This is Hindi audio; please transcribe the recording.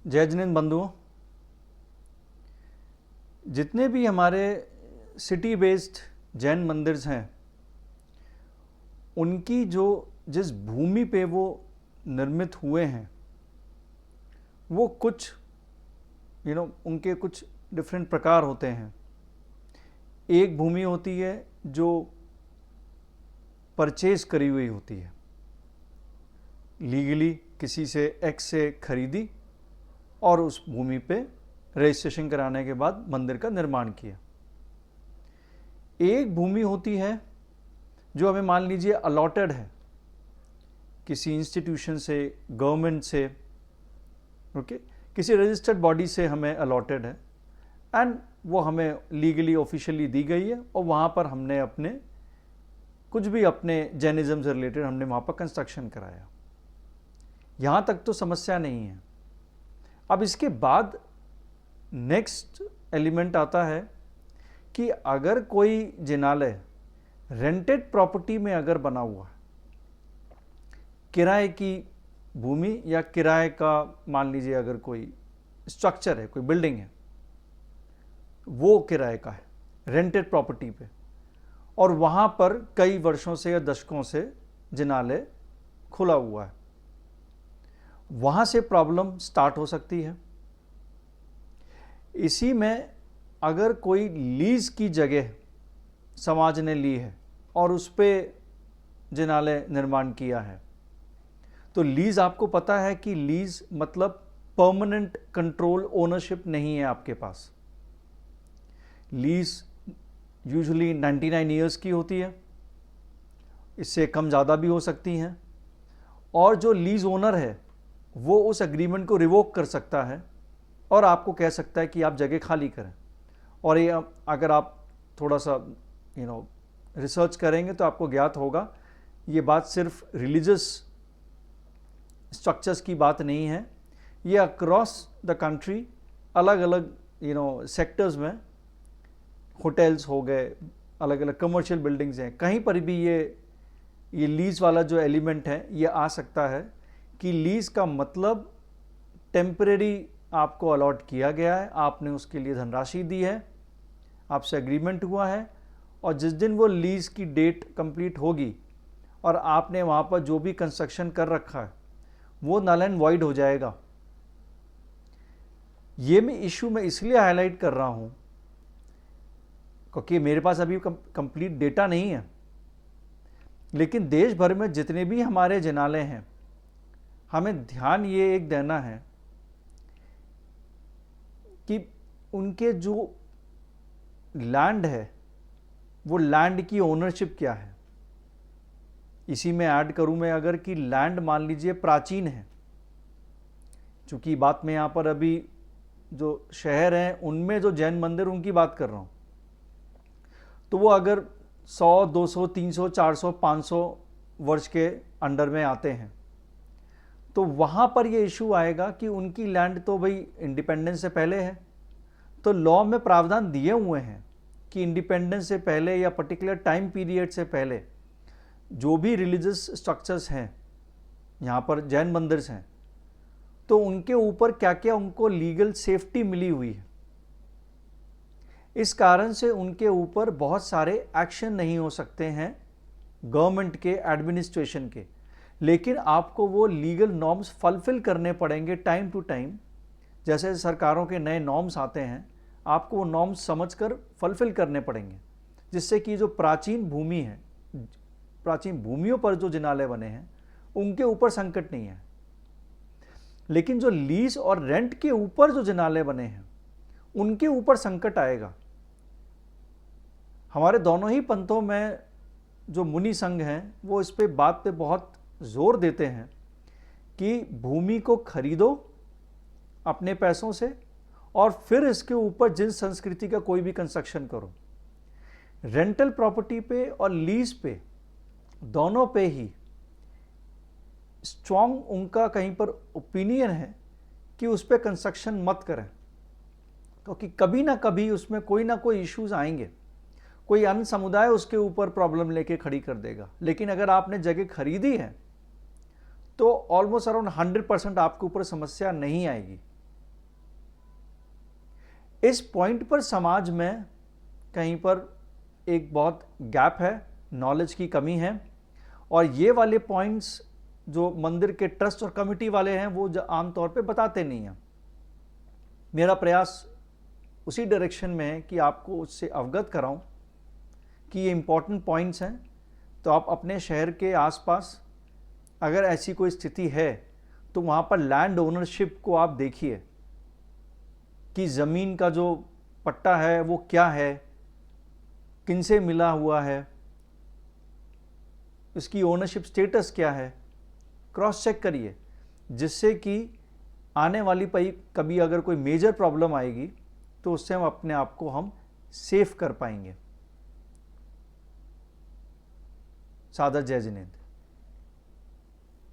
जय जिनेंद्र बंधुओं, जितने भी हमारे सिटी बेस्ड जैन मंदिर हैं, उनकी जिस भूमि पे वो निर्मित हुए हैं, वो कुछ उनके कुछ डिफरेंट प्रकार होते हैं। एक भूमि होती है जो परचेज करी हुई होती है, लीगली किसी से एक्स से खरीदी और उस भूमि पे रजिस्ट्रेशन कराने के बाद मंदिर का निर्माण किया। एक भूमि होती है जो हमें मान लीजिए अलॉटेड है किसी इंस्टीट्यूशन से, गवर्नमेंट से, ओके, किसी रजिस्टर्ड बॉडी से हमें अलॉटेड है एंड वो हमें लीगली ऑफिशियली दी गई है और वहाँ पर हमने अपने कुछ भी अपने जैनिज्म से रिलेटेड हमने वहाँ पर कंस्ट्रक्शन कराया। यहाँ तक तो समस्या नहीं है। अब इसके बाद नेक्स्ट एलिमेंट आता है कि अगर कोई जिनालय रेंटेड प्रॉपर्टी में अगर बना हुआ है, किराए की भूमि या किराए का मान लीजिए अगर कोई स्ट्रक्चर है, कोई बिल्डिंग है, वो किराए का है रेंटेड प्रॉपर्टी पे, और वहाँ पर कई वर्षों से या दशकों से जिनालय खुला हुआ है, वहाँ से प्रॉब्लम स्टार्ट हो सकती है। इसी में अगर कोई लीज की जगह समाज ने ली है और उस पर जिनालय निर्माण किया है, तो लीज, आपको पता है कि लीज मतलब परमानेंट कंट्रोल ओनरशिप नहीं है आपके पास। लीज यूजुअली 99 ईयर्स की होती है, इससे कम ज़्यादा भी हो सकती हैं, और जो लीज ओनर है वो उस एग्रीमेंट को रिवोक कर सकता है और आपको कह सकता है कि आप जगह खाली करें। और ये अगर आप थोड़ा सा रिसर्च करेंगे तो आपको ज्ञात होगा, ये बात सिर्फ रिलीजियस स्ट्रक्चर्स की बात नहीं है, ये अक्रॉस द कंट्री अलग अलग सेक्टर्स में, होटल्स हो गए, अलग अलग कमर्शियल बिल्डिंग्स हैं, कहीं पर भी ये लीज वाला जो एलिमेंट है ये आ सकता है कि लीज का मतलब टेम्परेरी आपको अलॉट किया गया है, आपने उसके लिए धनराशि दी है, आपसे एग्रीमेंट हुआ है, और जिस दिन वो लीज की डेट कंप्लीट होगी और आपने वहाँ पर जो भी कंस्ट्रक्शन कर रखा है वो नल एंड वॉइड हो जाएगा। ये इशू मैं इसलिए हाईलाइट कर रहा हूँ क्योंकि मेरे पास अभी कंप्लीट डेटा नहीं है, लेकिन देश भर में जितने भी हमारे जिनालय हैं, हमें ध्यान ये एक देना है कि उनके जो लैंड है वो लैंड की ओनरशिप क्या है। इसी में ऐड करूं मैं अगर कि लैंड मान लीजिए प्राचीन है, चूंकि बात मैं यहाँ पर अभी जो शहर हैं उनमें जो जैन मंदिर उनकी बात कर रहा हूँ, तो वो अगर 100, 200, 300, 400, 500 वर्ष के अंडर में आते हैं, तो वहाँ पर ये इशू आएगा कि उनकी लैंड तो भाई इंडिपेंडेंस से पहले है, तो लॉ में प्रावधान दिए हुए हैं कि इंडिपेंडेंस से पहले या पर्टिकुलर टाइम पीरियड से पहले जो भी रिलीजियस स्ट्रक्चर्स हैं, यहाँ पर जैन मंदिर्स हैं, तो उनके ऊपर क्या क्या उनको लीगल सेफ्टी मिली हुई है। इस कारण से उनके ऊपर बहुत सारे एक्शन नहीं हो सकते हैं गवर्नमेंट के, एडमिनिस्ट्रेशन के, लेकिन आपको वो लीगल नॉर्म्स फुलफिल करने पड़ेंगे टाइम टू टाइम। जैसे सरकारों के नए नॉर्म्स आते हैं, आपको वो नॉर्म्स समझकर फुलफिल करने पड़ेंगे, जिससे कि जो प्राचीन भूमि है, प्राचीन भूमियों पर जो जिनालय बने हैं उनके ऊपर संकट नहीं है, लेकिन जो लीज और रेंट के ऊपर जो जिनालय बने हैं उनके ऊपर संकट आएगा। हमारे दोनों ही पंथों में जो मुनि संघ हैं वो इस पे बात पे बहुत जोर देते हैं कि भूमि को खरीदो अपने पैसों से और फिर इसके ऊपर जिन संस्कृति का कोई भी कंस्ट्रक्शन करो। रेंटल प्रॉपर्टी पे और लीज पे, दोनों पे ही स्ट्रॉन्ग उनका कहीं पर ओपिनियन है कि उस पर कंस्ट्रक्शन मत करें, क्योंकि कभी ना कभी उसमें कोई ना कोई इश्यूज आएंगे, कोई अन्य समुदाय उसके ऊपर प्रॉब्लम लेके खड़ी कर देगा। लेकिन अगर आपने जगह खरीदी है तो ऑलमोस्ट अराउंड 100% आपके ऊपर समस्या नहीं आएगी। इस पॉइंट पर समाज में कहीं पर एक बहुत गैप है, नॉलेज की कमी है, और ये वाले पॉइंट्स जो मंदिर के ट्रस्ट और कमिटी वाले हैं वो आमतौर पे बताते नहीं हैं। मेरा प्रयास उसी डायरेक्शन में है कि आपको उससे अवगत कराऊं कि ये इंपॉर्टेंट पॉइंट्स हैं। तो आप अपने शहर के आसपास अगर ऐसी कोई स्थिति है तो वहाँ पर लैंड ओनरशिप को आप देखिए कि ज़मीन का जो पट्टा है वो क्या है, किनसे मिला हुआ है, इसकी ओनरशिप स्टेटस क्या है, क्रॉस चेक करिए, जिससे कि आने वाली कभी अगर कोई मेजर प्रॉब्लम आएगी तो उससे हम अपने आप को हम सेफ कर पाएंगे। सादर जय जिनेंद्र।